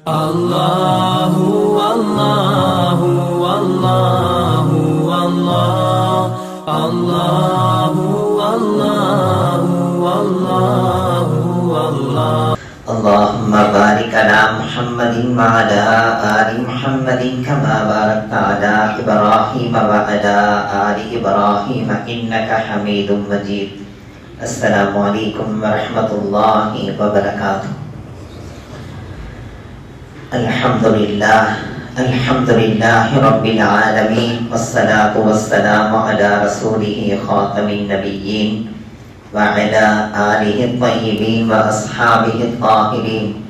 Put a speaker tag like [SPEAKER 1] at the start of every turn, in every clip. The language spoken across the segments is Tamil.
[SPEAKER 1] Allahu Allahu Allahu Allah Allahu Allahu Allahu Allah
[SPEAKER 2] Allahumma barik ala Muhammadin wa ala ali Muhammadin kama barakta ala Ibrahim wa ala ali Ibrahim innaka Hamidum Majid. Assalamu alaikum wa rahmatullahi wa barakatuh. Alhamdulillahi rabbil alamin, wassalatu wassalamu ala rasulihi khatamin nabiyyin wa ala alihi at-tayyibin wa ashabihi at-tahirin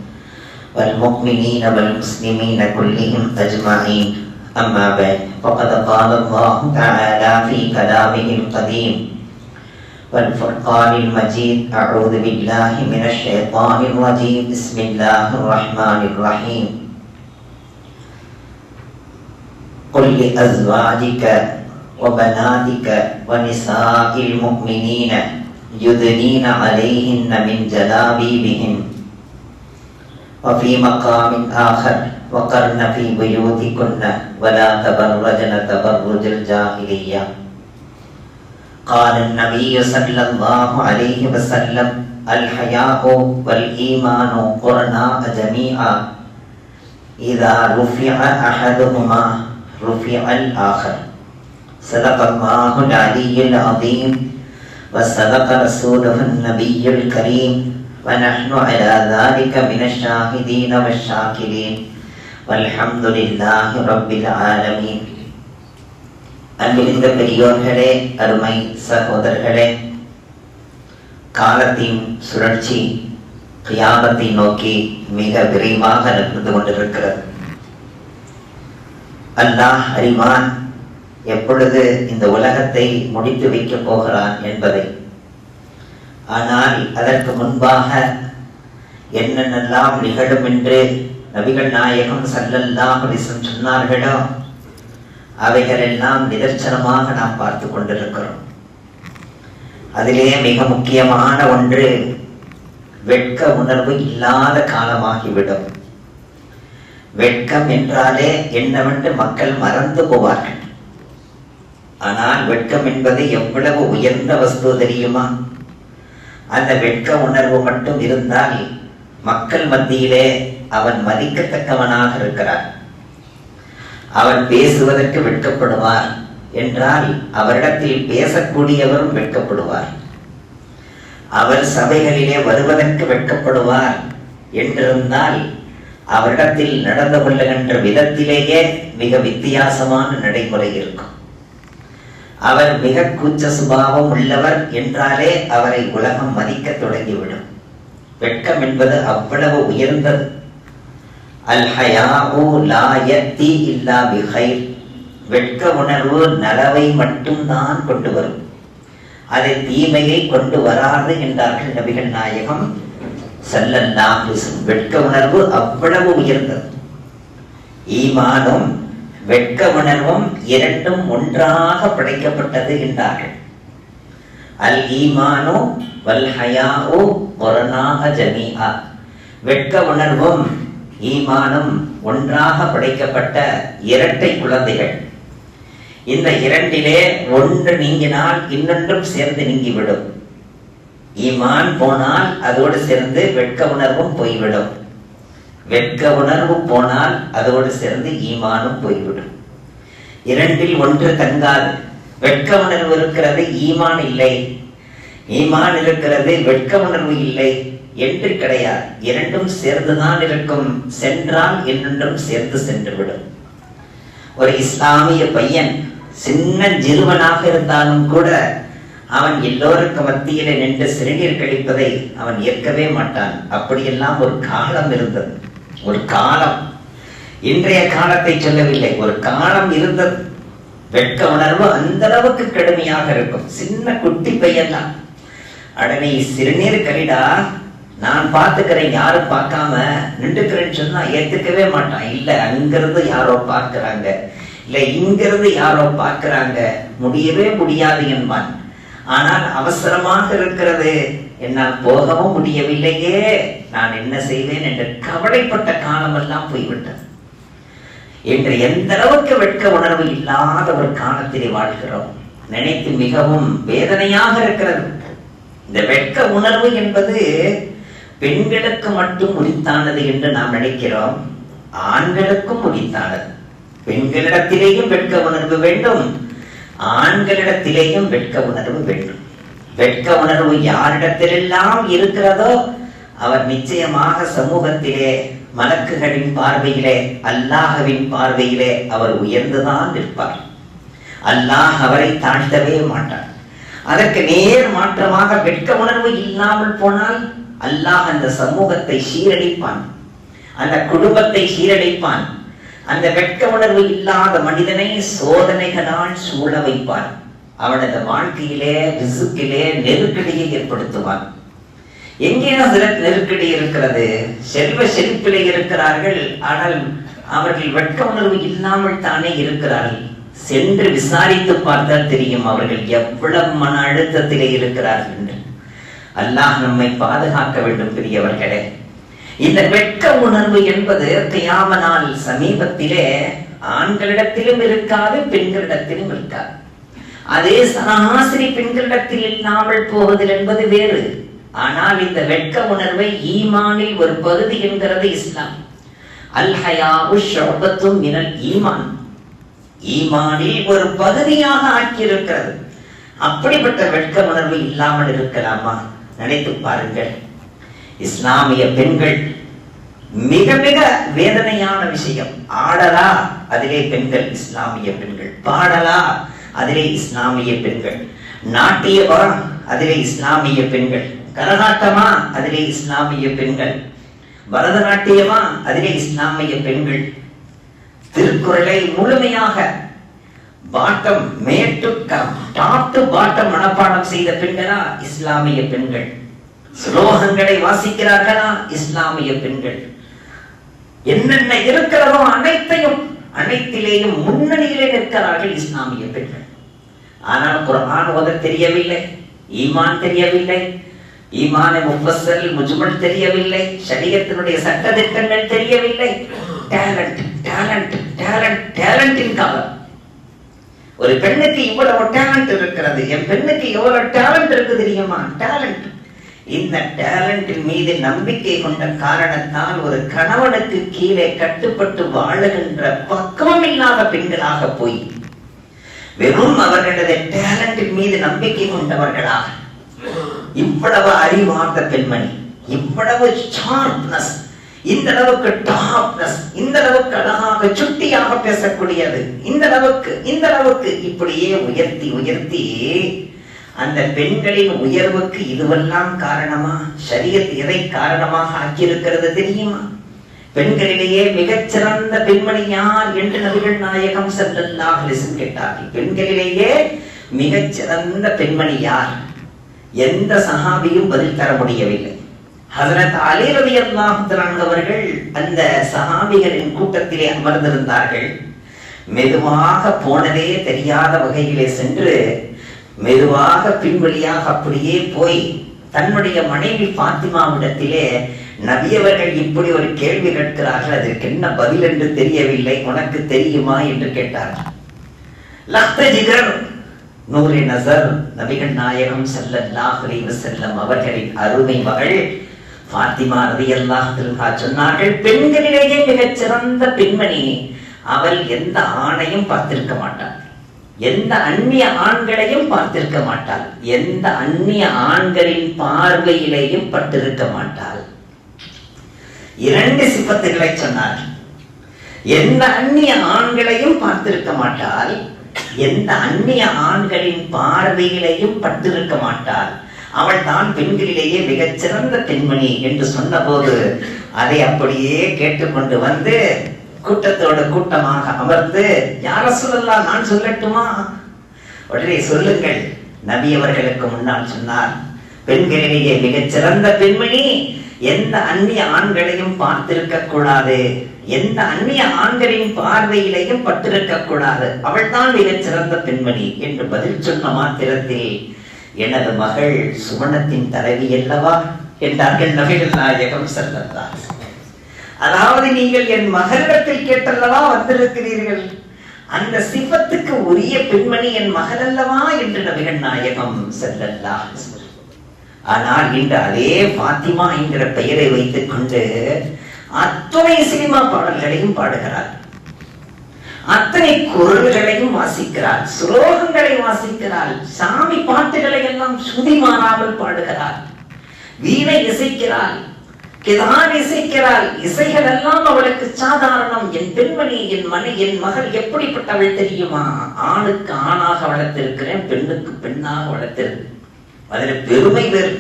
[SPEAKER 2] wal mu'minina wal muslimina kullihim ajma'in. Amma ba'd, faqad qala Allah ta'ala fi kalamihi al-qadim wal furqanil majid. A'udhu billahi minash shaitanir rajim. Bismillahir rahmanir rahim. Qul li azwajika wa banatika wa nisa'il mu'minina yudnina 'alayhinna min jalabibihin. Wa fi maqamin akhar wa qarna fi buyutikunna wa la tabarrajna tabarrujal jahiliyyah. Qala an-nabiy sallallahu alayhi wa sallam, al-haya'u wal imanu qurna jami'a, idza rufi'a ahaduhuma rufi'al akhar. Sadaqallahul aliyyul azim wa sadaqa rasuluhun nabiyyul karim wa nahnu ala dhalika minash shahidin wash shakirin walhamdulillahi rabbil alamin. அன்பிருந்த பெரியோர்களே, அருமை சகோதரர்களே, காலத்தின் சுழற்சி கியாமத்தை நோக்கி மிக விரைவாக நடந்து கொண்டிருக்கிறது. அல்லாஹ் அறிவான் எப்பொழுது இந்த உலகத்தை முடித்து வைக்கப் போகிறான் என்பதை. ஆனால் அதற்கு முன்பாக என்னென்னலாம் நிகழும் என்று நபிகள் நாயகம் ஸல்லல்லாஹு அலைஹி வஸல்லம் சொன்னார்களோ அவைகளெல்லாம் நிதர்சனமாக நாம் பார்த்து கொண்டிருக்கிறோம். அதிலே மிக முக்கியமான ஒன்று, வெட்க உணர்வு இல்லாத காலமாகிவிடும். வெட்கம் என்றாலே என்னவென்று மக்கள் மறந்து போவார்கள். ஆனால் வெட்கம் என்பது எவ்வளவு உயர்ந்த வஸ்து தெரியுமா? அந்த வெட்க உணர்வு மட்டும் இருந்தால் மக்கள் மத்தியிலே அவன் மதிக்கத்தக்கவனாக இருக்கிறான். அவன் பேசுவதற்கு வெட்கப்படுவார் என்றால் அவரிடத்தில் பேசக்கூடியவரும் வெட்கப்படுவார். அவர் சபைகளிலே வருவதற்கு வெட்கப்படுவார் என்றிருந்தால் அவரிடத்தில் நடந்து கொள்ளுகின்ற விதத்திலேயே மிக வித்தியாசமான நடைமுறை இருக்கும். அவர் மிக கூச்ச சுபாவம் உள்ளவர் என்றாலே அவரை உலகம் மதிக்க தொடங்கிவிடும். வெட்கம் என்பது அவ்வளவு உயர்ந்தது. அல் ஹயாஉ லா யத்தி இல்லா பிகைர். வெட்க உணர்வு நலவை மட்டும்தான் கொண்டு வரும், அது தீமையை கொண்டு வராது என்றார்கள் நபிகள் நாயகம் ஸல்லல்லாஹு அலைஹி வஸல்லம். வெட்க உணர்வு அவ்வளவு உயர்ந்தது. ஈமானும் வெட்க உணர்வும் இரண்டும் ஒன்றாக படைக்கப்பட்டது என்றார்கள். அல் ஈமானு வல் ஹயாஉ குர்னாஹ ஜமீஆ. வெட்க உணர்வும் ஈமானும் ஒன்றாக படைக்கப்பட்ட இரட்டை குழந்தைகள். இந்த இரண்டிலே ஒன்று நீங்கினால் இன்னொன்றும் சேர்ந்து நீங்கிவிடும். ஈமான் போனால் அதோடு சேர்ந்து வெட்க உணர்வும் போய்விடும். வெட்க உணர்வு போனால் அதோடு சேர்ந்து ஈமானும் போய்விடும். இரண்டில் ஒன்று தங்காது. வெட்க உணர்வு இருக்கிறது, ஈமான் இல்லை. ஈமான் இருக்கிறது, வெட்க உணர்வு இல்லை என்று கிடையாது. இரண்டும் சேர்ந்துதான் இருக்கும். சென்றால் இன்னொன்றும் சேர்ந்து சென்றுவிடும். ஒரு இஸ்லாமிய பையன் சின்ன ஜிறுவனாக இருந்தாலும் கூட அவன் எல்லோருக்கும் மத்தியிலே நின்று சிறுநீர் கழிப்பதை அவன் ஏற்கவே மாட்டான். அப்படியெல்லாம் ஒரு காலம் இருந்தது. ஒரு காலம், இன்றைய காலத்தை சொல்லவில்லை, ஒரு காலம் இருந்தது. வெட்க உணர்வு அந்த அளவுக்கு கடுமையாக இருக்கும். சின்ன குட்டி பையன் தான், அடனே சிறுநீர் கழிடா, நான் பார்த்துக்கிறேன், யாரும் பார்க்காம நின்றுக்கிறேன்னு சொன்னா ஏத்துக்கவே மாட்டான். இல்ல அங்கிருந்து யாரோ பார்க்கிறாங்க, இல்ல இங்கிருந்து யாரோ பார்க்கிறாங்க, முடியவே முடியாது என்பான். ஆனால் அவசரமாக இருக்கிறது, என்னால் போகவும் முடியவில்லையே, நான் என்ன செய்வேன் என்று கவலைப்பட்ட காலமெல்லாம் போய்விட்டது. என்று எந்த அளவுக்கு வெட்க உணர்வு இல்லாத ஒரு காலத்திலே வாழ்கிறோம். நினைத்து மிகவும் வேதனையாக இருக்கிறது. இந்த வெட்க உணர்வு என்பது பெண்களுக்கு மட்டும் உரித்தானது என்று நாம் நினைக்கிறோம். ஆண்களுக்கும் உரித்தானது. பெண்களிடத்திலேயும் வெட்க உணர்வு வேண்டும், ஆண்களிடத்திலேயும் வெட்க உணர்வு வேண்டும். வெட்க உணர்வு யாரிடத்திலெல்லாம் இருக்கிறதோ அவர் நிச்சயமாக சமூகத்திலே, மலக்குகளின் பார்வையிலே, அல்லாஹ்வின் பார்வையிலே அவர் உயர்ந்துதான் நிற்பார். அல்லாஹ் அவரை தாழ்த்தவே மாட்டார். அதற்கு நேர் மாற்றமாக வெட்க உணர்வு இல்லாமல் போனால் அல்லாஹ் அந்த சமூகத்தை சீரழிப்பான், அந்த குடும்பத்தை சீரழிப்பான். அந்த வெட்க உணர்வு இல்லாத மனிதனை சோதனைகளால் சூழ வைப்பான். அவனது வாழ்க்கையிலே, ரிசுக்கிலே நெருக்கடியை ஏற்படுத்துவான். எங்கே நெருக்கடி இருக்கிறது? செல்வ செழிப்பிலே இருக்கிறார்கள், ஆனால் அவர்கள் வெட்க உணர்வு இல்லாமல் தானே இருக்கிறார்கள். சென்று விசாரித்து பார்த்தால் தெரியும் அவர்கள் எவ்வளவு மன அழுத்தத்திலே இருக்கிறார்கள் என்று. அல்லாஹ் நம்மை பாதுகாக்க வேண்டும் பெரியவர்களே. இந்த வெட்க உணர்வு என்பது கியாம நாள் சமீபத்திலே ஆண்களிடத்திலும் இருக்காது, பெண்களிடத்திலும் இருக்காது. அதே சராசரி பெண்களிடத்தில் இல்லாமல் போவதில் என்பது வேறு. ஆனால் இந்த வெட்க உணர்வை ஈமானில் ஒரு பகுதி என்கிறது இஸ்லாம். அல் ஹயாஉ ஷுஅபத்தும் மினல் ஈமான், ஈமானில் ஒரு பகுதியாக ஆக்கியிருக்கிறது. அப்படிப்பட்ட வெட்க உணர்வு இல்லாமல் இருக்கலாமா? நினைத்து பாருங்கள். இஸ்லாமிய பெண்கள் மிக மிக வேதனையான விஷயம். ஆடலா, அதிலே பெண்கள் இஸ்லாமிய பெண்கள். பாடலா, அதிலே இஸ்லாமிய பெண்கள். நாட்டியமா, அதிலே இஸ்லாமிய பெண்கள். கரகாட்டமா, அதிலே இஸ்லாமிய பெண்கள். பரதநாட்டியமா, அதிலே இஸ்லாமிய பெண்கள். திருக்குறளை முழுமையாக பாட்டம் மேட்டு டாப் டு பாட்டம் மனப்பாடம் செய்த பெண்களா இஸ்லாமிய பெண்கள். ஸ்லோகங்களை வாசிக்கிறார்களா இஸ்லாமிய பெண்கள். என்னென்ன இருக்கிறதோ அனைத்திலேயும் முன்னணியிலே நிற்கிறார்கள் இஸ்லாமிய பெண்கள். ஆனால் குர்ஆன் ஓத தெரியவில்லை, ஈமான் தெரியவில்லை, ஈமானை முஃபஸ்ஸல் முஜ்மல் தெரியவில்லை, ஷரியத்தினுடைய சட்ட திட்டங்கள் தெரியவில்லை. டேலண்ட் டேலண்ட் டேலண்ட் டேலண்டின் காலம். ஒரு பெண்ணுக்கு இவ்வளவு டேலண்ட் இருக்கிறது, என் பெண்ணுக்கு எவ்வளவு டேலண்ட் இருக்கு தெரியுமா? டேலண்ட். இந்த டேலண்டின் மீது நம்பிக்கை கொண்ட காரணத்தால் ஒரு கணவனுக்கு கீழே கட்டுப்பட்டு வாழுகின்ற பக்குவம் இல்லாத பெண்களாக போய் வெறும் அவர்களது டேலண்டின் மீது நம்பிக்கை கொண்டவர்களாக, இவ்வளவு அறிவார்ந்த பெண்மணி, இவ்வளவு ஷார்ப்னஸ், இந்த அளவுக்கு டாப்னஸ், இந்த அளவுக்கு அழகாக சுட்டியாக பேசக்கூடியது, இந்த அளவுக்கு இப்படியே உயர்த்தி உயர்த்தி அந்த பெண்களின் உயர்வுக்கு இதுவெல்லாம் காரணமா? ஷரியத் எதை காரணமாக ஆக்கியிருக்கிறது தெரியுமா? பெண்களிலேயே மிகச்சிறந்த பெண்மணி யார் என்று நபிகள் நாயகம் ஸல்லல்லாஹு அலைஹி வஸல்லம் கேட்டார்கள். பெண்களிலேயே மிகச்சிறந்த பெண்மணி யார்? எந்த சஹாபியும் பதில் தர முடியவில்லை. ஹஜ்ரத் அலி ரலியல்லாஹு தஆலா அவர்கள் அந்த சஹாபிகளின் கூட்டத்திலே அமர்ந்திருந்தார்கள். மெதுவாக போனதே தெரியாத வகையிலே சென்று மெதுவாக பின்வழியாக அப்படியே போய் தன்னுடைய மனைவி பாத்திமாவிடத்திலே, நபியவர்கள் இப்படி ஒரு கேள்வி கேட்கிறார்கள், அதற்கு என்ன பதில் என்று தெரியவில்லை, உனக்கு தெரியுமா என்று கேட்டார்கள். லக்தஜிகர் நூரே நஸர் நபிகள் நாயகம் ஸல்லல்லாஹு அலைஹி வஸல்லம் அவர்களின் அருமை மகள் பாத்திமா ரலியல்லாஹு அன்ஹா சொன்னார்கள், பெண்களிலேயே மிகச் சிறந்த பெண்மணி அவள் எந்த ஆணையும் பார்த்திருக்க மாட்டாள், எந்த அந்நிய ஆண்களையும் பார்த்திருக்க மாட்டாள், எந்த அந்நிய ஆண்களின் பார்வையிலேயும் பட்டிருக்க மாட்டாள். இரண்டு சிபத்துகளை சொன்னார். எந்த அந்நிய ஆண்களையும் பார்த்திருக்க மாட்டாள், எந்த அந்நிய ஆண்களின் பார்வையிலேயும் பட்டிருக்க மாட்டாள். அவள் தான் பெண்களிலேயே மிகச்சிறந்த பெண்மணி என்று சொன்ன போது அதை அப்படியே கேட்டுக்கொண்டு வந்து கூட்டத்தோடு கூட்டமாக அமர்ந்து, யா ரசூலல்லாஹ் நான் சொல்லட்டுமா? உடனே சொல்லுங்கள். நபி அவர்களுக்கு முன்னால் சொன்னார், பெண்களிலேயே மிகச்சிறந்த பெண்மணி எந்த அந்நிய ஆண்களையும் பார்த்திருக்க கூடாது, எந்த அந்நிய ஆண்களின் பார்வையிலேயும் பட்டிருக்க கூடாது, அவள் தான் மிகச்சிறந்த பெண்மணி என்று பதில் சொன்ன மாத்திரத்தில் எனது மகள் சுவனத்தின் தலைவி அல்லவா என்றார்கள் நபிகள் நாயகம் ஸல்லல்லாஹு அலைஹி வஸல்லம். அதாவது நீங்கள் என் மகளிடத்தில் கேட்டல்லவா வந்திருக்கிறீர்கள், அந்த சிபத்துக்கு உரிய பெண்மணி என் மகள் அல்லவா என்று நபிகள் நாயகம் ஸல்லல்லாஹு அலைஹி வஸல்லம். ஆனால் இன்று அதே பாத்திமா என்கிற பெயரை வைத்துக் கொண்டு அத்தனை சினிமா பாடல்களையும் பாடுகிறார், அத்தனை குரல்களையும் வாசிக்கிறார், சுலோகங்களை வாசிக்கிறார், சாமி பாட்டுகளை எல்லாம் சுதி மாறாமல் பாடுகிறார், வீணை இசைக்கிறாள், கிதார் இசைக்கிறாள். இசைகள் எல்லாம் அவளுக்கு சாதாரணம். என் பெண்மணி, என் மகள் எப்படிப்பட்டவள் தெரியுமா? ஆணுக்கு ஆணாக வளர்த்திருக்கிறேன், பெண்ணுக்கு பெண்ணாக வளர்த்திருக்கிறேன். அதுல பெருமை வேறு.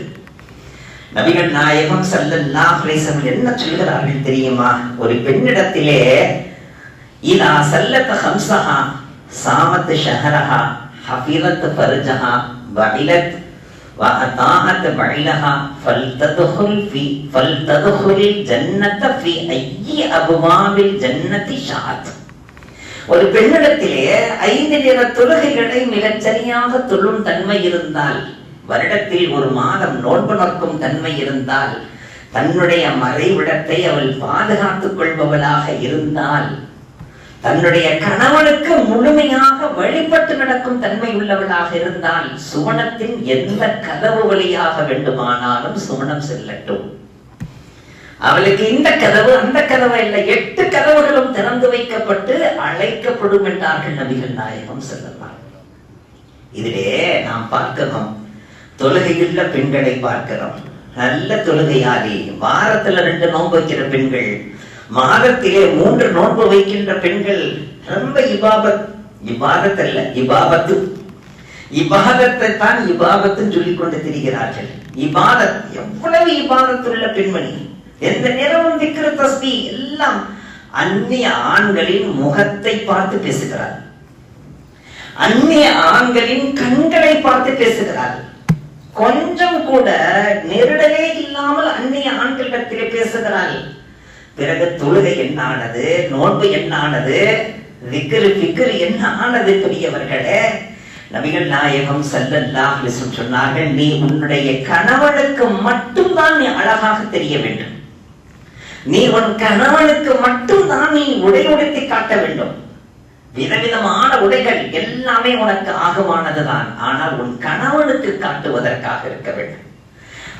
[SPEAKER 2] நபிகள் நாயகம் ஸல்லல்லாஹு அலைஹி வஸல்லம் என்ன சொல்கிறார்கள் தெரியுமா? ஒரு பெண்ணிடத்திலே இதா சல்லத் ஹம்ஸஹா சாமத் ஷஹரஹா ஹஃபிரத் ஃபர்ஜஹா வஇலத் வஅதாஅத் பஇலஹா ஃபல்ததுஹுல் ஜன்னத ஃபீ ஐயி அப்வாபில் ஜன்னதி ஷாத். ஒரு பெண்ணிடத்திலே 5 நேர தொழுகைகளை மிகச் சரியாக தொழும் தன்மை இருந்தால், வருடத்தில் ஒரு மாதம் நோன்பு நோக்கும் தன்மை இருந்தால், தன்னுடைய மறைவிடத்தை அவள் பாதுகாத்துக் கொள்பவளாக இருந்தால், தன்னுடைய கணவனுக்கு முழுமையாக வழிபட்டு நடக்கும் தன்மை உள்ளவளாக இருந்தால், சுவனத்தின் எந்த கதவு வழியாக வேண்டுமானாலும் சுவனம் செல்லட்டும். அவளுக்கு இந்த கதவு அந்த கதவு இல்லை, 8 கதவுகளும் திறந்து வைக்கப்பட்டு அழைக்கப்படும் என்றார்கள் நபிகள் நாயகம் ஸல்லல்லாஹு அலைஹி வஸல்லம். இதிலே நாம் பார்க்கிறோம், தொழுகையுள்ள பெண்களை பார்க்கிறோம். நல்ல தொழுகையாளி, வாரத்துல 2 நோன்பு வைக்கிற பெண்கள், மாதத்திலே 3 நோன்பு வைக்கின்ற பெண்கள், ரொம்ப இபாதத் அல்ல இபாபத்து, இபாதத்தை தான் இபாபத்துன்னு சொல்லிக் கொண்டு திரிகிறார்கள். இபாதத், எவ்வளவு இபாதத்துள்ள பெண்மணி, எந்த நேரமும் திக்ரு தஸ்பீஹ் எல்லாம். அந்நிய ஆண்களின் முகத்தை பார்த்து பேசுகிறார், அந்நிய ஆண்களின் கண்களை பார்த்து பேசுகிறார். கொஞ்சம் கூட நெருடலே இல்லாமல் அந்நிய ஆண்களிடத்திலே பேசுகிறாள். பிறகு தொழுகை என்ன ஆனது, நோன்பு என்ன ஆனது, திக்ரு ஃபிக்ர் என்ன ஆனது? பெரியவர்களே, நபிகள் நாயகம் ஸல்லல்லாஹு அலைஹி வஸல்லம் சொன்னார்கள், நீ உன்னுடைய கணவனுக்கு மட்டும்தான் நீ அழகாக தெரிய வேண்டும், நீ உன் கணவனுக்கு மட்டும்தான் நீ உடை உடுத்தி காட்ட வேண்டும். விதவிதமான உடைகள் எல்லாமே உனக்கு ஆகமானதுதான், ஆனால் உன் கணவனுக்கு காட்டுவதற்காக இருக்க வேண்டும்.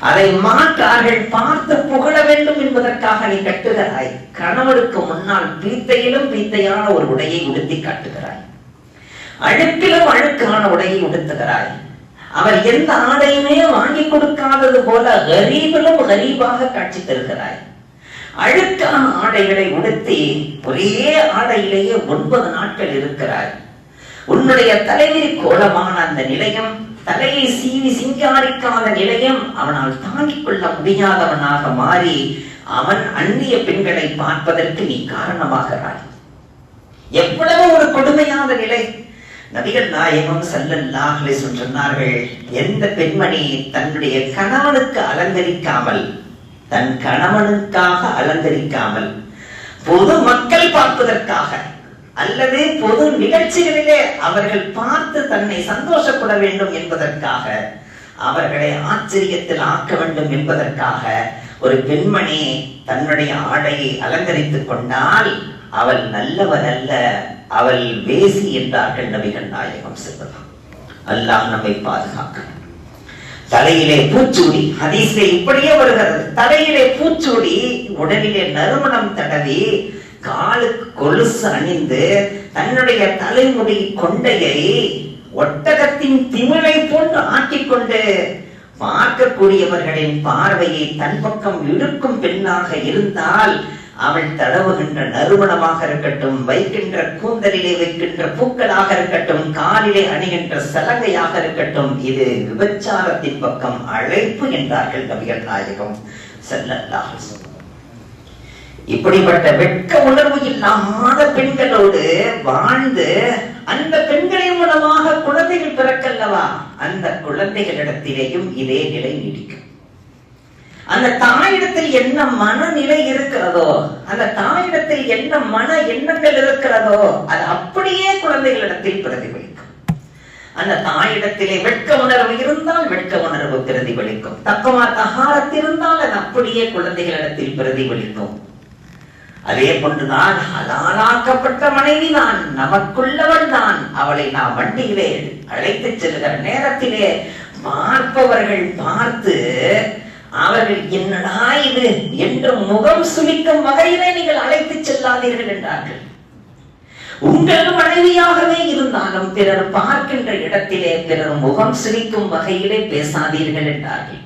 [SPEAKER 2] அதை மாற்றார்கள் பார்த்து புகழ வேண்டும் என்பதற்காக நீ கட்டுகிறாய். கணவனுக்கு முன்னால் பீத்தையிலும் பீத்தையான ஒரு உடையை உடுத்தி காட்டுகிறாய், அழுக்கிலும் அழுக்கான உடையை உடுத்துகிறாய். அவர் எந்த ஆடையுமே வாங்கி கொடுக்காதது போல கரீபிலும் கரீபாக காட்சி தருகிறாய். அழுக்கான ஆடைகளை உடுத்தி ஒரே ஆடையிலேயே 9 நாட்கள் இருக்கிறாய். உன்னுடைய தலைவிரி கோலமான அந்த நிலையம், தலையை சீவி சிங்காரிக்காத நிலையம் அவனால் தாங்கிக் கொள்ள முடியாதவனாக மாறி அவன் அந்நிய பெண்களை பார்ப்பதற்கு நீ காரணமாகிறாய். எவ்வளவு ஒரு கொடுமையான நிலை! நபிகள் நாயகம் ஸல்லல்லாஹு அலைஹி வஸல்லம் சொன்னார்கள், எந்த பெண்மணி தன்னுடைய கணவனுக்கு அலங்கரிக்காமல், தன் கணவனுக்காக அலங்கரிக்காமல், பொது மக்கள் பார்ப்பதற்காக அல்லது பொது நிகழ்ச்சிகளிலே அவர்கள் பார்த்து தன்னை சந்தோஷப்பட வேண்டும் என்பதற்காக, அவர்களை ஆச்சரியத்தில் ஆக்க வேண்டும் என்பதற்காக ஒரு பெண்மணி தன்னுடைய ஆடையை அலங்கரித்துக் கொண்டால் அவள் நல்லவள் அல்ல, அவள் வேசி என்றார்கள் நபிகள் நாயகம் ஸல்லல்லாஹு அலைஹி வஸல்லம். அல்லாஹ் நம்மை பாதுகாக்க. தலையிலே பூச்சூடி, ஹதீஸிலே இப்படியே வருகிறது, தலையிலே பூச்சூடி, உடலிலே நறுமணம் தடவி, காலுக்கு கொலுசு அணிந்து, தன்னுடைய தலைமுடி கொண்டையை ஒட்டகத்தின் திமிலை போன்று ஆக்கிக் கொண்டு பார்க்கக்கூடியவர்களின் பார்வையை தன் பக்கம் இழுக்கும் பெண்ணாக இருந்தால், அவள் தடவுகின்ற நறுமணமாக இருக்கட்டும், வைக்கின்ற கூந்தலிலே வைக்கின்ற பூக்களாக இருக்கட்டும், காலிலே அணிகின்ற சலங்கையாக இருக்கட்டும், இது விபச்சாரத்தின் பக்கம் அழைப்பு என்றார்கள் நபிகள் நாயகம் ஸல்லல்லாஹு அலைஹி வஸல்லம். இப்படிப்பட்ட வெட்க உணர்வு இல்லாத பெண்களோடு வாழ்ந்து அந்த பெண்களின் மூலமாக குழந்தைகள் பிறக்கல்லவா, அந்த குழந்தைகளிடத்திலேயும் இதே நிலை நீடிக்கும். அந்த தாயிடத்தில் என்ன மனநிலை இருக்கிறதோ, அந்த தாயிடத்தில் என்ன மன எண்ணங்கள் இருக்கிறதோ, அது அப்படியே குழந்தைகளிடத்தில் பிரதிபலிக்கும். அந்த தாயிடத்திலே வெட்க உணர்வு இருந்தால் வெட்க உணர்வு பிரதிபலிக்கும். தக்குவா தஹாரத் இருந்தால் அது அப்படியே குழந்தைகளிடத்தில் பிரதிபலிக்கும். அதே போன்றுதான் ஹலாலாக்கப்பட்ட மனைவி தான், நமக்குள்ளவள் தான். அவளை நாம் வண்டியிலே அழைத்து செல்கிற நேரத்திலே பார்ப்பவர்கள் பார்த்து அவர்கள் என்னடா இது என்று முகம் சுளிக்கும் வகையிலே நீங்கள் அழைத்து செல்லாதீர்கள் என்றார்கள். உங்கள் மனைவியாகவே இருந்தாலும் பிறர் பார்க்கின்ற இடத்திலே பிறர் முகம் சுளிக்கும் வகையிலே பேசாதீர்கள் என்றார்கள்.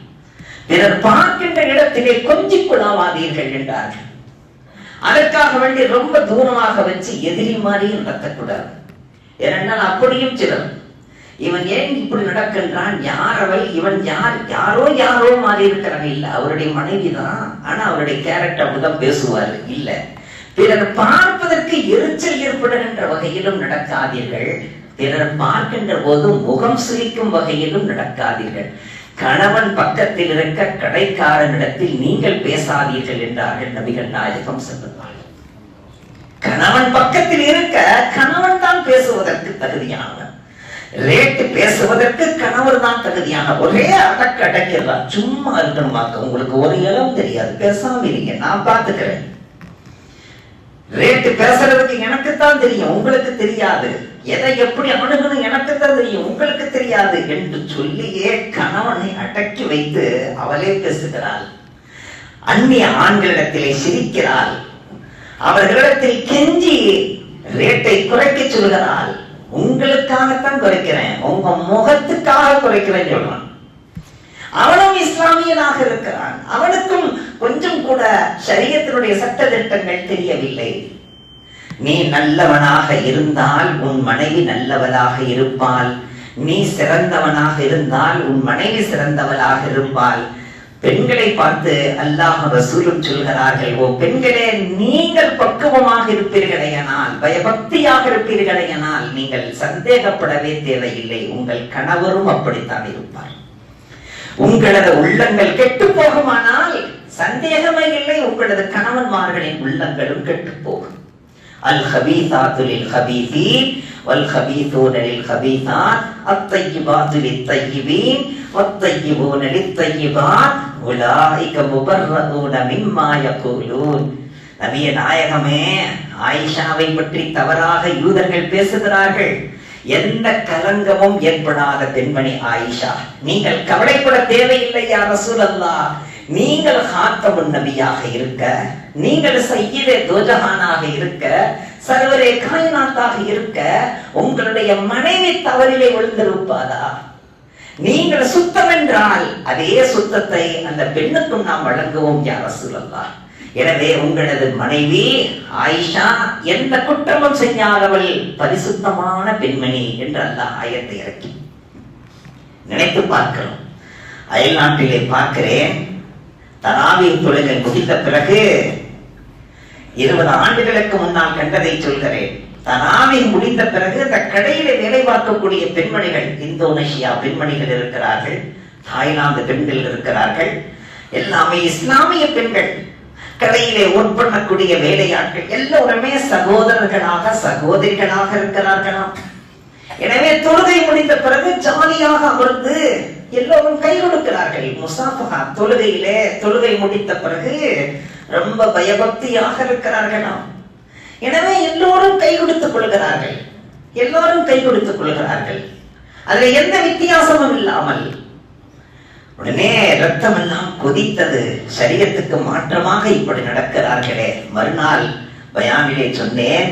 [SPEAKER 2] பிறர் பார்க்கின்ற இடத்திலே கொஞ்சிக் கொள்ளாதீர்கள் என்றார்கள். அதற்காக வேண்டி ரொம்ப தூரமாக வச்சு எதிரி மாதிரியும் நடத்தக்கூடாது. ஏனென்றால் அப்படியும் சிலர் இவன் ஏன் இப்படி நடக்கின்றான், யார் அவள், இவன் யார், யாரோ மாறி இருக்கிறாங்க. இல்ல, அவருடைய மனைவி தான், ஆனா அவருடைய கேரக்டர் அப்படிதான் பேசுவாரு. இல்ல, பிறர் பார்ப்பதற்கு எரிச்சல் ஏற்படுகின்ற வகையிலும் நடக்காதீர்கள். பிறர் பார்க்கின்ற போது முகம் சுளிக்கும் வகையிலும் நடக்காதீர்கள். கணவன் பக்கத்தில் இருக்க கடைக்காரனிடத்தில் நீங்கள் பேசாதீர்கள் என்றார்கள் நபிகள் நாயகம் ஸல்லல்லாஹு அலைஹி வஸல்லம். கணவன் பக்கத்தில் இருக்க கணவன் தான் பேசுவதற்கு தகுதியானவன். ரேட்டு பேசுவதற்கு கணவர் தான் தகுதியான. ஒரே அடக்கிறார். சும்மா இருக்கணுமாக்க, உங்களுக்கு ஒரு இடம் தெரியாது, பேசாம இருங்க, நான் பாத்துக்கிறேன். ரேட்டு பேசுறதுக்கு எனக்குத்தான் தெரியும், உங்களுக்கு தெரியாது. எதை எப்படி அணுகணும் எனக்குத்தான் தெரியும், உங்களுக்கு தெரியாது என்று சொல்லியே கணவனை அடக்கி வைத்து அவளே பேசுகிறாள். அந்நிய ஆண்களிடத்திலே சிரிக்கிறாள். அவர்களிடத்தில் கெஞ்சி ரேட்டை குறைக்க சொல்கிறாள். உங்களுக்காகத்தான் குறைக்கிறேன், உங்க முகத்துக்காக குறைக்கிறேன் சொல்றான். அவனும் இஸ்லாமியனாக இருக்கிறான். அவனுக்கும் கொஞ்சம் கூட ஷரியத்தினுடைய சட்ட திட்டங்கள் தெரியவில்லை. நீ நல்லவனாக இருந்தால் உன் மனைவி நல்லவளாக இருப்பாள். நீ சிறந்தவனாக இருந்தால் உன் மனைவி சிறந்தவளாக இருப்பாள். பெண்களை பார்த்து அல்லாஹ் ரசூலும் சொல்கிறார்கள், ஓ பெண்களே, நீங்கள் பக்குவமாக இருப்பீர்களேயானால், பயபக்தியாக இருப்பீர்களேயானால் நீங்கள் சந்தேகப்படவே தேவையில்லை, உங்கள் கணவரும் அப்படித்தான் இருப்பார். உங்களது உள்ளங்கள் கெட்டு போகுமானால் சந்தேகமே இல்லை, உங்களது கணவன்மார்களின் உள்ளங்களும் கெட்டு போகும். அல் ஹபீசாத்து லில் ஹபீஸீன் வல் ஹபீஸூன லில் ஹபீஸாத் அத்-தய்யிபாத்து லித்-தய்யிபீன் வத்-தய்யிபூன லித்-தய்யிபாத் உலாயிக முபர்ரஊன மிம்மா யகூலூன். நபியே நாயகமே, ஆயிஷாவை பற்றி தவறாக யூதர்கள் பேசுகிறார்கள். எந்த கலங்கமும் ஏற்படாத பெண்மணி ஆயிஷா. நீங்கள் கவலைப்பட தேவையில்லை யா ரசூலல்லாஹ். நீங்கள் ஹாத்தமுன் நபியாக இருக்க, நீங்கள் சய்யிதே தோஜஹானாக இருக்க, சர்வரே காயினாத்தாக இருக்க, உங்களுடைய மனைவி தவறிலே விழுந்திருப்பாதா? நீங்கள் சுத்தம் என்றால் அதே சுத்தத்தை அந்த பெண்ணுக்கும் நாம் வழங்குவோம் யா ரசூலல்லாஹ். எனவே உங்களது மனைவி ஆயிஷா எந்த குற்றமும் செய்யாதவள், பரிசுத்தமான பெண்மணி என்று அல்லாஹ் ஆயத்தை இறக்கி நினைத்து பார்க்கிறோம். அயல் நாட்டிலே பார்க்கிறேன், தராவீஹ் தொழுகை முடித்த பிறகு 20 ஆண்டுகளுக்கு முன்னால் கண்டதை சொல்கிறேன். தராவீஹ் முடிந்த பிறகு அந்த கடையில வேலை பார்க்கக்கூடிய பெண்மணிகள், இந்தோனேஷியா பெண்மணிகள் இருக்கிறார்கள், தாய்லாந்து பெண்கள் இருக்கிறார்கள், எல்லாமே இஸ்லாமிய பெண்கள். கடையிலே ஒர்க் பண்ணக்கூடிய வேலையாட்கள் எல்லோருமே சகோதரர்களாக சகோதரிகளாக இருக்கிறார்களாம். எனவே தொழுகை முடிந்த பிறகு ஜாலியாக அமர்ந்து எல்லோரும் கை கொடுக்கிறார்கள். முசாஃபஹா தொழுகையிலே, தொழுகை முடித்த பிறகு ரொம்ப பயபக்தியாக இருக்கிறார்களாம். எனவே எல்லோரும் கை கொடுத்துக் கொள்கிறார்கள், எல்லோரும் கை கொடுத்துக் கொள்கிறார்கள். அதுல எந்த வித்தியாசமும் இல்லாமல் உடனே ரத்தம் எல்லாம் கொதித்தது. ஷரியத்துக்கு மாற்றமாக இப்படி நடக்கிறார்களே. மறுநாள் பயானிலே சொன்னேன்,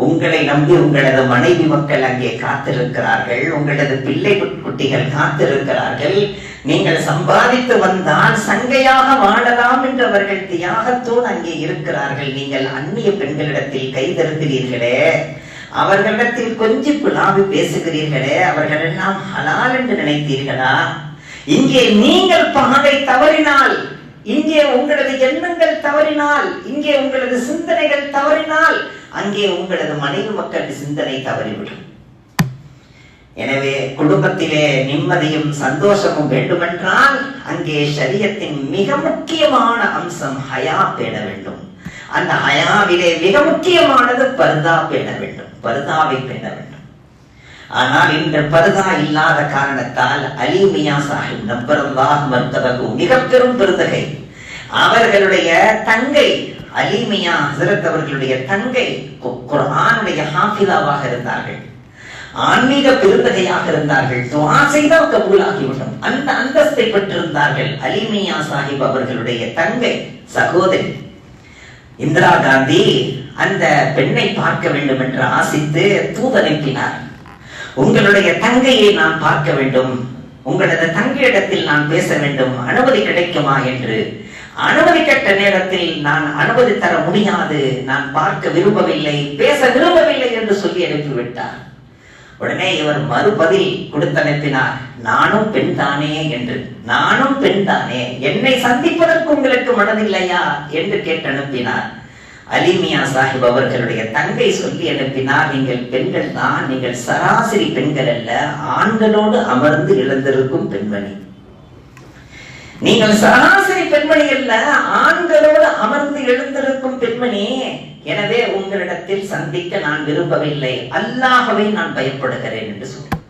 [SPEAKER 2] உங்களை நம்பி உங்களது மனைவி மக்கள் அங்கே காத்திருக்கிறார்கள், உங்களது பிள்ளை குட்டிகள் காத்திருக்கிறார்கள். நீங்கள் சம்பாதித்து வந்தால் சங்கையாக வாழலாம் என்று அவர்கள் தியாகத்தோடு அங்கே இருக்கிறார்கள். நீங்கள் அந்நிய பெண்களிடத்தில் கைதருகிறீர்களே, அவர்களிடத்தில் கொஞ்சம் குலாவி பேசுகிறீர்களே, அவர்கள் எல்லாம் ஹலால் என்று நினைத்தீர்களா? இங்கே நீங்கள் பாதை தவறினால், இங்கே உங்களது எண்ணங்கள் தவறினால், இங்கே உங்களது சிந்தனைகள் தவறினால், அங்கே உங்களது மனைவி மக்கள் சிந்தனை தவறிவிடும். எனவே குடும்பத்திலே நிம்மதியும் சந்தோஷமும் வேண்டுமென்றால் அங்கே ஷரியத்தின் மிக முக்கியமான அம்சம் ஹயா பேண வேண்டும். அந்த ஹயாவிலே மிக முக்கியமானது பர்தா பேண வேண்டும், பர்தாவை பேண வேண்டும். ஆனால் இன்று பர்தா இல்லாத காரணத்தால் அலி மியா சாஹிப் நப்பரல்லாஹ் மர்தபகு மிக பெரும் பெருந்தகை, அவர்களுடைய தங்கை அலி மியா ஹஸரத் அவர்களுடைய தங்கை குர்ஆனுடைய ஹாஃபிதாவாக இருந்தார்கள், ஆன்மீக பெருந்தகையாக இருந்தார்கள். துஆ செய்தால் கபூலாகிவிடும் அந்த அந்தஸ்தை பெற்றிருந்தார்கள். அலி மியா சாஹிப் அவர்களுடைய தங்கை சகோதரி இந்திரா காந்தி அந்த பெண்ணை பார்க்க வேண்டும் என்று ஆசித்து தூதனுப்பினார். உங்களுடைய தங்கையை நான் பார்க்க வேண்டும், உங்களது தங்கையிடத்தில் நான் பேச வேண்டும், அனுமதி கிடைக்குமா என்று. அனுமதி கேட்ட நேரத்தில் நான் அனுமதி தர முடியாது, நான் பார்க்க விரும்பவில்லை, பேச விரும்பவில்லை என்று சொல்லி அனுப்பிவிட்டார். உடனே இவர் மறுபதில் கொடுத்து அனுப்பினார், நானும் பெண் தானே என்று. நானும் பெண் தானே, என்னை சந்திப்பதற்கு உங்களுக்கு மனதில்லையா என்று கேட்டு அனுப்பினார். அலி மியா சாஹிப் அவர்களுடைய தங்கை சொல்லி அனுப்பினார், நீங்கள் பெண்கள் தான், நீங்கள் சராசரி பெண்கள் அல்ல, ஆண்களோடு அமர்ந்து எழுந்திருக்கும் பெண்மணி. நீங்கள் சராசரி பெண்மணி அல்ல, ஆண்களோடு அமர்ந்து எழுந்திருக்கும் பெண்மணி. எனவே உங்களிடத்தில் சந்திக்க நான் விரும்பவில்லை, அல்லாஹ்வை நான் பயப்படுகிறேன் என்று சொன்னார்.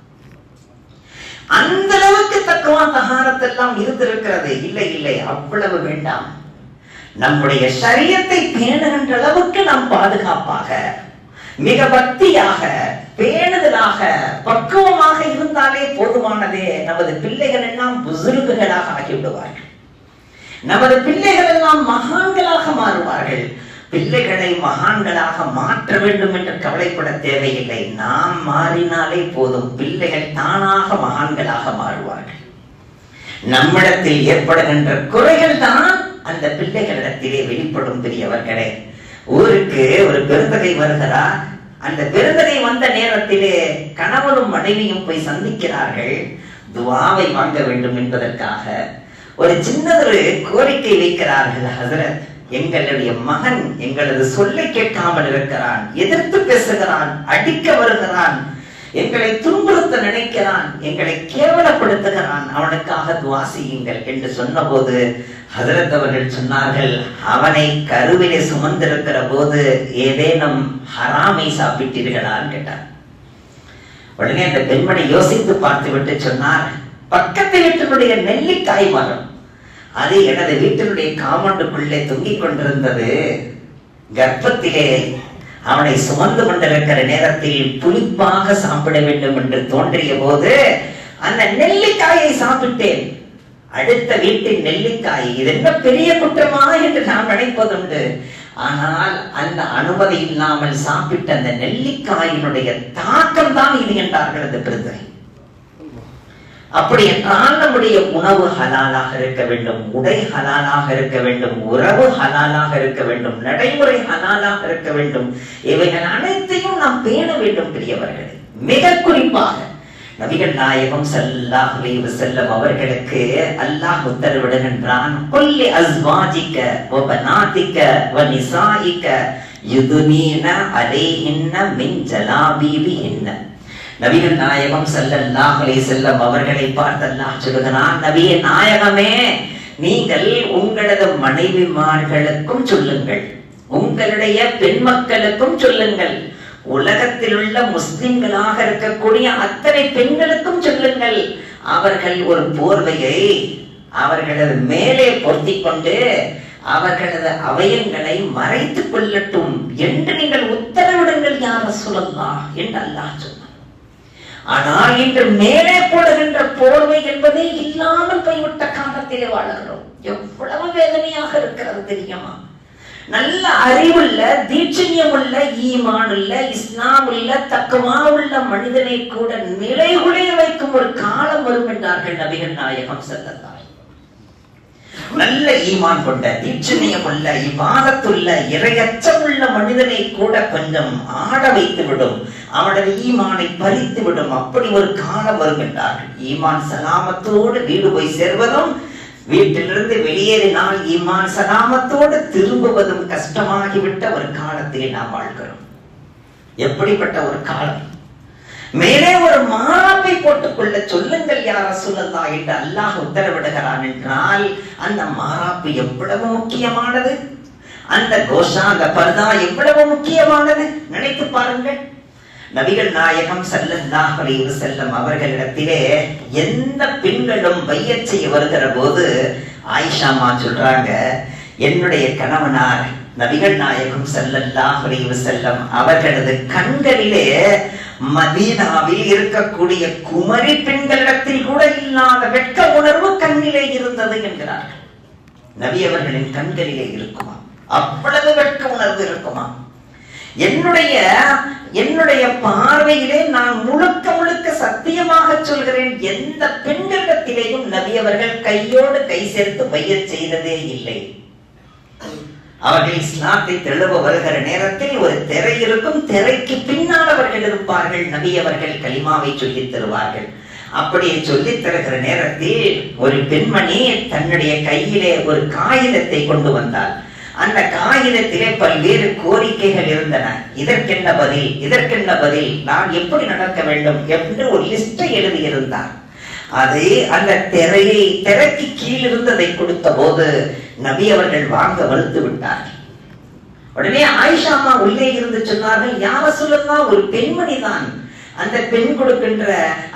[SPEAKER 2] அந்த அளவுக்கு தக்வா தஹாரத்தெல்லாம் இருந்திருக்கிறது. இல்லை இல்லை, அவ்வளவு வேண்டாம். நம்முடைய ஷரியத்தை பேணுகின்ற அளவுக்கு நாம் பாதுகாப்பாக, மிக பக்தியாக, பேணுதலாக, பக்குவமாக இருந்தாலே போதுமானதே. நமது பிள்ளைகள் எல்லாம் புசுர்குகளாக ஆகிவிடுவார்கள், நமது பிள்ளைகள் எல்லாம் மகான்களாக மாறுவார்கள். பிள்ளைகளை மகான்களாக மாற்ற வேண்டும் என்று கவலைப்பட தேவையில்லை, நாம் மாறினாலே போதும், பிள்ளைகள் தானாக மகான்களாக மாறுவார்கள். நம்மிடத்தில் ஏற்படுகின்ற குறைகள் தான் அந்த பிள்ளைகளிடத்திலே வெளிப்படும். பெரியவர்களே, ஊருக்கு ஒரு பெருந்தகை வருகிறார். அந்த பெருந்தகை வந்த நேரத்திலே கணவனும் மனைவியும் போய் சந்திக்கிறார்கள். துஆவை வாங்க வேண்டும் என்பதற்காக ஒரு சின்னதொரு கோரிக்கை வைக்கிறார்கள். ஹஸரத், எங்களுடைய மகன் எங்களது சொல்லை கேட்காமல் இருக்கிறான், எதிர்த்து பேசுகிறான், அடிக்க வருகிறான், எங்களை துன்புறுத்த நினைக்கிறான், எங்களை கேவலப்படுத்துகிறான், அவனுக்காக துஆ செய்யுங்கள் என்று சொன்னபோது ஹஸரத் அவர்கள் சொன்னார்கள், அவனை கருவிலே சுமந்திருக்கிற போது ஏதேனும் ஹராமை சாப்பிட்டீர்களான்னு கேட்டார். உடனே அந்த பெண்மணி யோசித்து பார்த்து விட்டு சொன்னார், பக்கத்து வீட்டினுடைய நெல்லிக்காய் மரம், அது எனது வீட்டினுடைய காமண்டுக்குள்ளே தொங்கிக் கொண்டிருந்தது. கர்ப்பத்திலே அவனை சுமந்து கொண்டிருக்கிற நேரத்தில் புளிப்பாக சாப்பிட வேண்டும் என்று தோன்றிய போது அந்த நெல்லிக்காயை சாப்பிட்டேன். அடுத்த வீட்டின் நெல்லிக்காய், இது என்ன பெரிய குற்றமா என்று நாம் நினைப்பதுண்டு. ஆனால் அந்த அனுமதி இல்லாமல் சாப்பிட்ட அந்த நெல்லிக்காயினுடைய தாக்கம் தான் இது என்றார்கள் அந்த பெருந்தகை. அப்படி என்றால் நம்முடைய உணவு ஹலாலாக இருக்க வேண்டும், உடை ஹலாலாக இருக்க வேண்டும், உறவு ஹலாலாக இருக்க வேண்டும், நடைமுறை ஹலாலாக இருக்க வேண்டும். இவைகள் அனைத்தையும் நாம் பேண வேண்டும் பெரியவர்களே. மிக குறிப்பாக நபிகள் நாயகம் ஸல்லல்லாஹு அலைஹி வஸல்லம் அவர்களுக்கு அல்லாஹ் உத்தரவிடுகின்றான், குல்லி அஸ்வாஜிக வ பனாதிக வ நிசாயிக யுதுனீன அலைஹின்ன மின் ஜலாபீபிஹின்ன. நபிகள் நாயகம் ஸல்லல்லாஹு அலைஹி வஸல்லம் அவர்களை பார்த்து அல்லாஹ் சொல்கிறான், நபியே நாயகமே, நீங்கள் உங்களது மனைவிமார்களுக்கும் சொல்லுங்கள், உங்களுடைய பெண் மக்களுக்கும் சொல்லுங்கள், உலகத்தில் உள்ள முஸ்லிம்களாக இருக்கக்கூடிய அத்தனை பெண்களுக்கும் சொல்லுங்கள், அவர்கள் ஒரு போர்வையை அவர்களது மேலே பொருத்திக் கொண்டு அவர்களது அவயங்களை மறைத்துக் கொள்ளட்டும் என்று நீங்கள் உத்தரவிடுங்கள் யா ரசூலல்லாஹ் என்று அல்லாஹ் சொன்னார். ஆனால் இன்று மேலே போடுகின்ற போர்வை என்பதே இல்லாமல் போய்விட்ட காலத்திலே வாழுகிறோம். எவ்வளவு வேதனையாக இருக்கிறது தெரியுமா? நல்ல அறிவுள்ள, தீட்சண்யம் உள்ள, ஈமான் உள்ள, இஸ்லாம் உள்ள, தக்வா உள்ள மனிதனை கூட நிலைகுலைய வைக்கும் ஒரு காலம் வரும் என்றார்கள் நபிகள் நாயகம் ஸல்லல்லாஹு அலைஹி வஸல்லம். நல்ல ஈமான் கொண்ட, தீட்சண்யம் உள்ள, இபாதத்துள்ள, இறையச்சம் உள்ள மனிதனை கூட கொஞ்சம் ஆட வைத்து விடும், அவனது ஈமானை பறித்து விடும். அப்படி ஒரு காலம் வரும் என்றார்கள். ஈமான் சலாமத்தோடு வீடு போய் சேர்வதும், வீட்டிலிருந்து வெளியேறினால் ஈமான் சலாமத்தோடு திரும்புவதும் கஷ்டமாகிவிட்ட ஒரு காலத்திலே நாம் வாழ்கிறோம். எப்படிப்பட்ட ஒரு காலம்! மேலே ஒரு மாறாப்பை போட்டுக் கொள்ள சொல்லுங்கள் யா ரசூலல்லாஹ் என்று அல்லாஹ் உத்தரவிடுகிறான் என்றால் அந்த மாறாப்பு எவ்வளவு முக்கியமானது, அந்த கோஷா, அந்த பர்தா எவ்வளவு முக்கியமானது நினைத்து பாருங்கள். நபிகள் நாயகம் ஸல்லல்லாஹு அலைஹி வஸல்லம் அவர்களிடத்திலே எந்த பெண்களும் பையச் செய்ய வருகிற போது ஆயிஷா அம்மா சொல்றாங்க, என்னுடைய கணவனார் நபிகள் நாயகம் ஸல்லல்லாஹு அலைஹி வஸல்லம் அவர்களது கண்களிலே மதீனாவில் இருக்கக்கூடிய குமரி பெண்களிடத்தில் கூட இல்லாத வெட்க உணர்வு கண்ணிலே இருந்தது என்கிறார்கள். நபி அவர்களின் கண்களிலே இருக்குமா? அவ்வளவு வெட்க உணர்வு இருக்குமா? என்னுடைய பார்வையிலே நான் முழுக்க முழுக்க சத்தியமாக சொல்கிறேன், எந்த பெண்களிடத்திலேயும் நபி அவர்கள் கையோடு கை சேர்த்து பையச் செய்ததே இல்லை. அவர்கள் இஸ்லாத்தை தழுவ வருகிற நேரத்தில் ஒரு திரை இருக்கும், திரைக்கு பின்னால் அவர்கள் இருப்பார்கள். நபி அவர்கள் கலிமாவை சொல்லித் தருவார்கள். அப்படியே சொல்லித் தருகிற நேரத்தில் ஒரு பெண்மணி தன்னுடைய கையிலே ஒரு காகிதத்தை கொண்டு வந்தார். அந்த காகிதத்திலே பல்வேறு கோரிக்கைகள் இருந்தன. இதற்கென்ன பதில், இதற்கென்ன பதில், நான் எப்படி நடக்க வேண்டும் என்று ஒரு லிஸ்டை எழுதியிருந்தார். அது அந்த திரைக்கு கீழ் இருந்ததை கொடுத்த போது நபி அவர்கள் வாங்க மறுத்து விட்டார்கள். உடனே ஆயிஷா அம்மா உள்ளே இருந்து சொன்னார்கள், யா ரசூலல்லாஹ், ஒரு பெண்மணி தான், அந்த பெண் கொடுக்கின்ற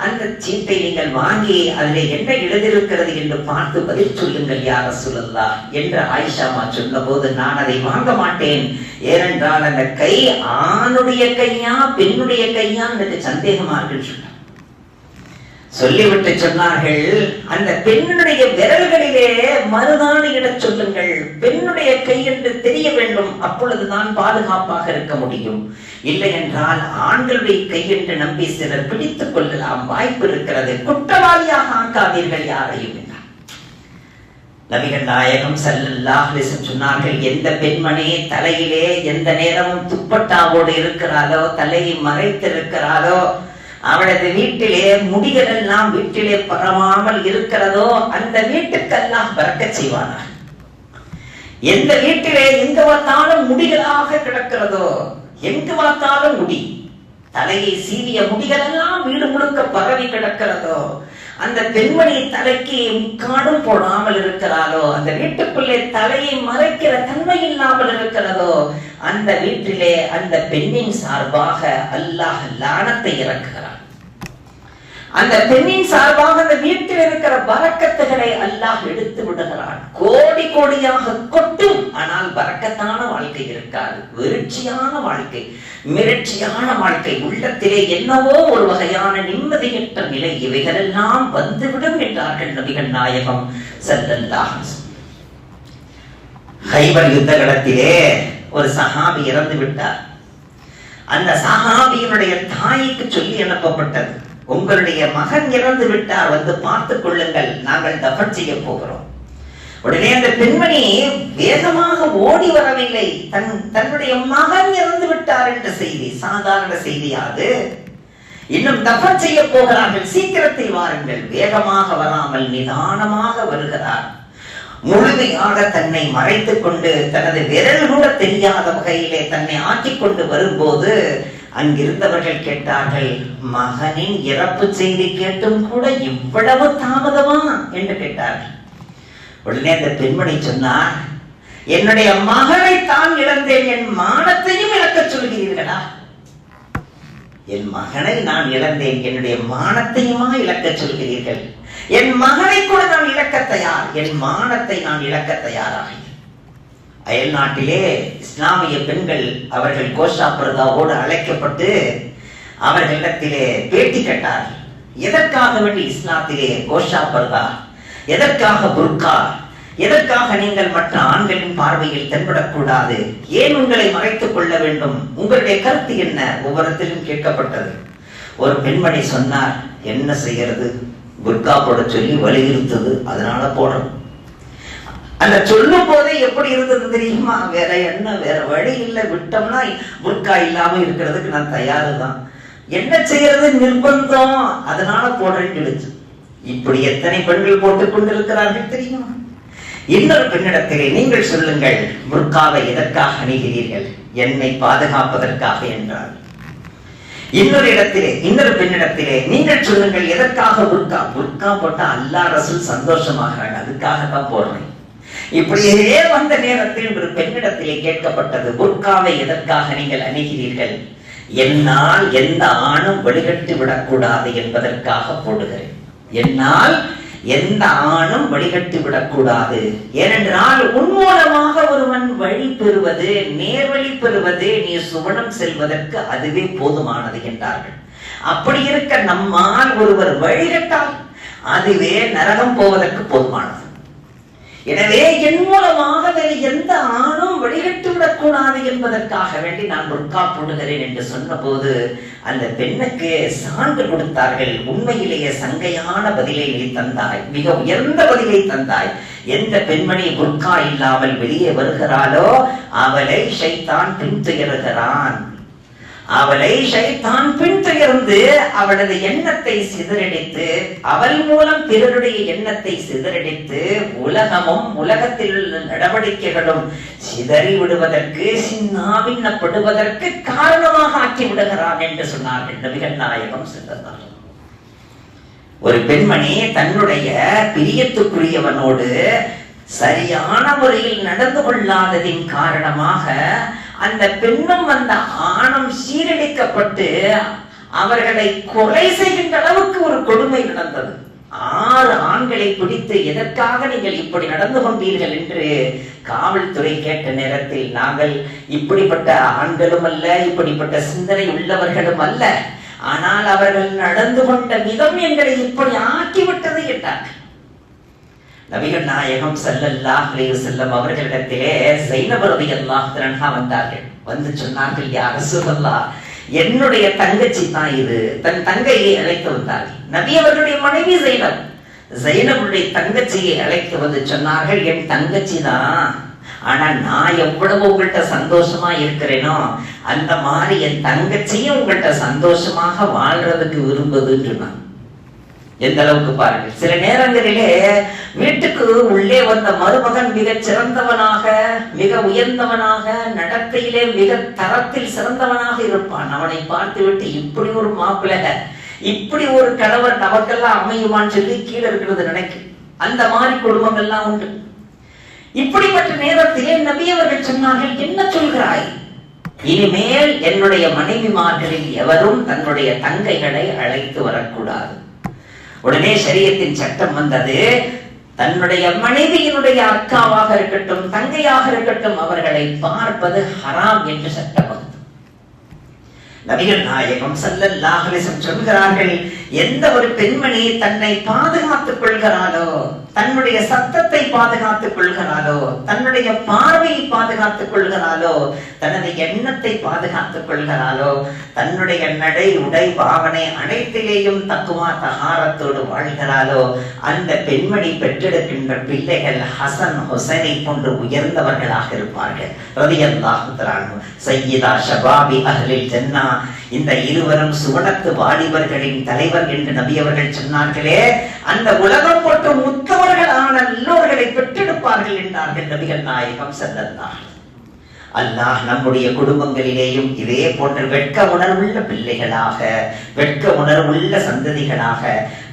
[SPEAKER 2] அந்த சீட்டை நீங்கள் வாங்கி அதில் என்ன எழுதியிருக்கிறது என்று பார்த்து பதில் சொல்லுங்கள் யா ரசூலல்லாஹ் என்று ஆயிஷா அம்மா சொன்ன போது, நான் அதை வாங்க மாட்டேன், ஏனென்றால் அந்த கை ஆணுடைய கையா பெண்ணுடைய கையா எனக்கு சந்தேகமா இருக்குன்னு சொன்னார். சொல்லிவிட்டு சொன்னார்கள், அந்த பெண்ணுடைய விரல்களிலே மருதாணி இடச் சொல்லுங்கள், பெண்ணுடைய கை என்று தெரிய வேண்டும், அப்பொழுதுதான் பாதுகாப்பாக இருக்க முடியும். இல்லை என்றால் ஆண்களுடைய கை என்று நம்பி சிலர் பிடித்துக் கொள்ளலாம், வாய்ப்பு இருக்கிறது, குற்றவாளியாக ஆக்காதீர்கள் யாரையும் என்றார். நபிகள் நாயகம் ஸல்லல்லாஹு அலைஹி வஸல்லம் சொன்னார்கள், எந்த பெண்மணி தலையிலே எந்த நேரமும் துப்பட்டாவோடு இருக்கிறாளோ, தலையை மறைத்திருக்கிறாளோ, அவளது வீட்டிலே முடிகள் எல்லாம் வீட்டிலே பரவாமல் இருக்கிறதோ, அந்த வீட்டுக்கு அல்லாஹ் பரக்கத் செய்வானாக. எந்த வீட்டிலே எங்கு பார்த்தாலும் முடிகளாக கிடக்கிறதோ, எங்கு பார்த்தாலும் முடி, தலையை சீவிய முடிகள் எல்லாம் வீடு முழுக்க பரவி கிடக்கிறதோ, அந்த பெண்மணி தலைக்கு முக்காடும் போடாமல் இருக்கிறாளோ, அந்த வீட்டுக்குள்ளே தலையை மறைக்கிற தன்மை இல்லாமல் இருக்கிறதோ, அந்த வீட்டிலே அந்த பெண்ணின் சார்பாக அல்லாஹ் லானத்தை இறக்குகிறான். அந்த பெண்ணின் சார்பாக அந்த வீட்டில் இருக்கிற பரக்கத்துகளை அல்லாஹ் எடுத்து விடுகிறான். கோடி கோடியாக கொட்டும், ஆனால் பரக்கத்தான வாழ்க்கை இருக்காது. விருட்சியான வாழ்க்கை, மிரட்சியான வாழ்க்கை, உள்ளத்திலே என்னவோ ஒரு வகையான நிம்மதியற்ற நிலை, இவைகளெல்லாம் வந்துவிடும் என்றார்கள் நபிகள் நாயகம் ஸல்லல்லாஹு அலைஹி வஸல்லம். கைபர் யுத்த களத்திலே ஒரு சஹாபி இறந்து விட்டார். அந்த சஹாபியினுடைய தாய்க்கு சொல்லி அனுப்பப்பட்டது, உங்களுடைய மகன் இறந்து விட்டார், வந்து பார்த்துக் கொள்ளுங்கள், நாங்கள் தஃபன் செய்ய போகிறோம். உடனே அந்த பெண்மணி வேகமாக ஓடி வரவில்லை. தன்னுடைய மகன் இறந்து விட்டார் என்ற செய்தி சாதாரண செய்தியாது. இன்னும் தஃபன் செய்ய போகிறார்கள், சீக்கிரத்தில் வாருங்கள். வேகமாக வராமல் நிதானமாக வருகிறார். முழுமையாக தன்னை மறைத்துக் கொண்டு தனது விரல் கூட தெரியாத வகையிலே தன்னை ஆற்றிக் கொண்டு வரும்போது அங்கிருந்தவர்கள் கேட்டார்கள், மகனின் இறப்பு செய்தி கேட்டும் கூட இவ்வளவு தாமதமா என்று கேட்டார்கள். உடனே அந்த பெண்மணி சொன்னார், என்னுடைய மகனை தான் இழந்தேன், என் மானத்தையும் இழக்க சொல்கிறீர்களா? என் மகனை நான் இழந்தேன், என்னுடைய மானத்தையுமா இழக்க சொல்கிறீர்கள்? என் மகனை கூட நான் இழக்க தயார், என் மானத்தை நான் இழக்க தயாராக. அயல் நாட்டிலே இஸ்லாமிய பெண்கள் அவர்கள் கோஷா பர்தாவோடு அழைக்கப்பட்டு அவர்களிடத்திலே பேட்டி கேட்டார்கள். எதற்காக வேண்டி இஸ்லாத்திலே கோஷா பர்தா, எதற்காக புர்கா, எதற்காக நீங்கள் மற்ற ஆண்களின் பார்வையில் தென்படக்கூடாது, ஏன் உங்களை மறைத்துக் கொள்ள வேண்டும், உங்களுடைய கருத்து என்ன? ஒவ்வொருத்திலும் கேட்கப்பட்டது. ஒரு பெண்மணி சொன்னார், என்ன செய்யறது, புர்கா போட சொல்லி வலியுறுத்தது, அதனால போடுறோம். அந்த சொல்லும் போதே எப்படி இருந்தது தெரியுமா? வேற என்ன, வேற வழி இல்லை, விட்டோம்னா புர்கா இல்லாம இருக்கிறதுக்கு நான் தயாரு தான், என்ன செய்யறது, நிர்பந்தம், அதனால போடுறேன்னு சொல்லிச்சு. இப்படி எத்தனை பெண்கள் போட்டுக் கொண்டிருக்கிறார்கள் தெரியுமா? இன்னொரு பெண்ணிடத்திலே நீங்கள் சொல்லுங்கள், புர்காவை எதற்காக அணிகிறீர்கள்? என்னை பாதுகாப்பதற்காக என்றார். இன்னொரு இடத்திலே இன்னொரு பெண்ணிடத்திலே நீங்கள் சொல்லுங்கள், எதற்காக புர்கா? புர்கா போட்டா அல்லாஹ் ரசூல் சந்தோஷமாகிறாங்க, அதுக்காகத்தான் போடுறேன். இப்படியே வந்த நேரத்தில் ஒரு பெண்ணிடத்திலே கேட்கப்பட்டது, புர்காவை எதற்காக நீங்கள் அணிகிறீர்கள்? என்னால் எந்த ஆணும் வழிகட்டி விடக்கூடாது என்பதற்காக போடுகிறேன். என்னால் எந்த ஆணும் வழிகட்டி விடக்கூடாது. ஏனென்றால் உன் மூலமாக ஒருவன் வழி பெறுவது, நேர்வழி பெறுவது, நீ சுவனம் செல்வதற்கு அதுவே போதுமானது என்றார்கள். அப்படி இருக்க நம்மால் ஒருவர் வழிகட்டால் அதுவே நரகம் போவதற்கு போதுமானது. எனவே என் மூலமாக வேறு எந்த ஆணும் வழிகட்டு விடக்கூடாது என்பதற்காக வேண்டி நான் புர்கா போடுகிறேன் என்று சொன்ன போது அந்த பெண்ணுக்கு சான்று கொடுத்தார்கள். உண்மையிலேயே சங்கையான பதிலை நீ தந்தாய், மிக உயர்ந்த பதிலை தந்தாய். எந்த பெண்மணி புர்கா இல்லாமல் வெளியே வருகிறாளோ அவளை ஷைத்தான் பின்துயர்கிறான். அவளை ஷைத்தான் பின்துயர்ந்து அவளது எண்ணத்தை சிதறடித்து, அவள் மூலம் பிறருடைய எண்ணத்தை சிதறடித்து உலகமும் உலகத்தில் உள்ள நடவடிக்கைகளும் சிதறி விடுவதற்கு, சின்னாபின்னப்படுவதற்கு காரணமாக ஆக்கி விடுகிறான் என்று சொன்னார்கள் நபிகள் நாயகம் ஸல்லல்லாஹு. ஒரு பெண்மணி தன்னுடைய பிரியத்துக்குரியவனோடு சரியான முறையில் நடந்து கொள்ளாததின் காரணமாக அந்த பெண்ணும் அந்த ஆணும் சீரழிக்கப்பட்டு அவர்களை கொலை செய்கின்ற அளவுக்கு ஒரு கொடுமை நடந்தது. 6 ஆண்களை பிடித்து எதற்காக நீங்கள் இப்படி நடந்து கொண்டீர்கள் என்று காவல்துறை கேட்ட நேரத்தில், நாங்கள் இப்படிப்பட்ட ஆண்களும் அல்ல, இப்படிப்பட்ட சிந்தனை உள்ளவர்களும் அல்ல, ஆனால் அவர்கள் நடந்து கொண்ட விதம் எங்களை இப்படி ஆக்கிவிட்டது என்றார்கள். நபிகள் நாயகம் ஸல்லல்லாஹு அலைஹி வஸல்லம் அவர்களிடத்திலே ஸைனப் ரலியல்லாஹு அன்ஹா வந்தார்கள். வந்து சொன்னார்கள், யா ரசூலல்லாஹ், என்னுடைய தங்கச்சி தான் இது. தன் தங்கையை அழைத்து வந்தார்கள். நபி அவர்களுடைய மனைவி ஸைனப், ஸைனபுடைய தங்கச்சியை அழைத்து வந்து சொன்னார்கள், என் தங்கச்சி தான், ஆனா நான் எவ்வளவு உங்கள்கிட்ட சந்தோஷமா இருக்கிறேனோ அந்த மாதிரி என் தங்கச்சியும் உங்கள்கிட்ட சந்தோஷமாக வாழ்றதுக்கு விரும்புதுன்னு சொன்னாங்க. எந்த அளவுக்கு பாருங்கள். சில நேரங்களிலே வீட்டுக்கு உள்ளே வந்த மருமகன் மிக சிறந்தவனாக, மிக உயர்ந்தவனாக, நடத்தையிலே மிக தரத்தில் சிறந்தவனாக இருப்பான். அவனை பார்த்து விட்டு இப்படி ஒரு மாப்பிள்ளை, இப்படி ஒரு கணவர் நமக்கெல்லாம் அமையுமான்னு சொல்லி கீழே இருக்கிறது நினைக்கும். அந்த மாதிரி குடும்பங்கள்லாம் உண்டு. இப்படிப்பட்ட நேரத்திலே நபி அவர்கள் சொன்னார்கள், என்ன சொல்கிறாய்? இனிமேல் என்னுடைய மனைவிமார்களில் எவரும் தன்னுடைய தங்கைகளை அழைத்து வரக்கூடாது. உடனே ஷரியத்தின் சட்டம் வந்தது. தன்னுடைய மனைவியினுடைய அக்காவாக இருக்கட்டும், தங்கையாக இருக்கட்டும், அவர்களை பார்ப்பது ஹராம் என்று சட்டம் வந்தது. நபிகள் நாயகம் ஸல்லல்லாஹு அலைஹி வஸல்லம் சொல்கிறார்கள், எந்த ஒரு பெண்மணி தன்னை பாதுகாத்துக் கொள்கிறாளோ, தன்னுடைய சத்தத்தை பாதுகாத்துக் கொள்கிறாளோ, தன்னுடைய பார்வையை பாதுகாத்துக் கொள்கிறாளோ, தனது எண்ணத்தை பாதுகாத்துக் கொள்கிறாளோ, தன்னுடைய நடை உடை பாவனை அனைத்திலேயும் தக்குவா தஹாரத்தோடு வாழ்கிறாளோ, அந்த பெண்மணி பெற்றெடுக்கின்ற பிள்ளைகள் ஹசன் ஹுசைனை போன்று உயர்ந்தவர்களாக இருப்பார்கள். ரலியல்லாஹு தஆலா சய்யிதா ஷபாபி அஹ்லில் ஜன்னா, இந்த இருவரும் சுவனத்து வாலிபர்களின் தலைவர் என்று நபி அவர்கள் சொன்னார்களே, அந்த உலகம் போட்டு முத்தவர்களான எல்லோர்களை பெற்றெடுப்பார்கள் என்றார்கள் நபிகள் நாயகம் ஸல்லல்லாஹு. அல்லாஹ் நம்முடைய குடும்பங்களிலேயும் இதே போன்ற வெட்க உணர்வுள்ள பிள்ளைகளாக, வெட்க உணர்வுள்ள சந்ததிகளாக,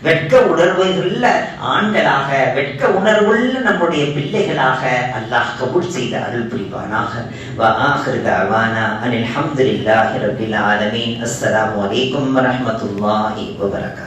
[SPEAKER 2] வெட்க உணர்வுள்ள ஆண்களாக, வெட்க உணர்வுள்ள நம்முடைய பிள்ளைகளாக அல்லாஹ் கபூல் செய்த அருள் புரிவானாக. வ ஆகிரு தஅவானா அனில் ஹம்துலில்லாஹி ரப்பில் ஆலமீன். அஸ்ஸலாமு அலைக்கும் வ ரஹ்மத்துல்லாஹி வ பரகாத்துஹு.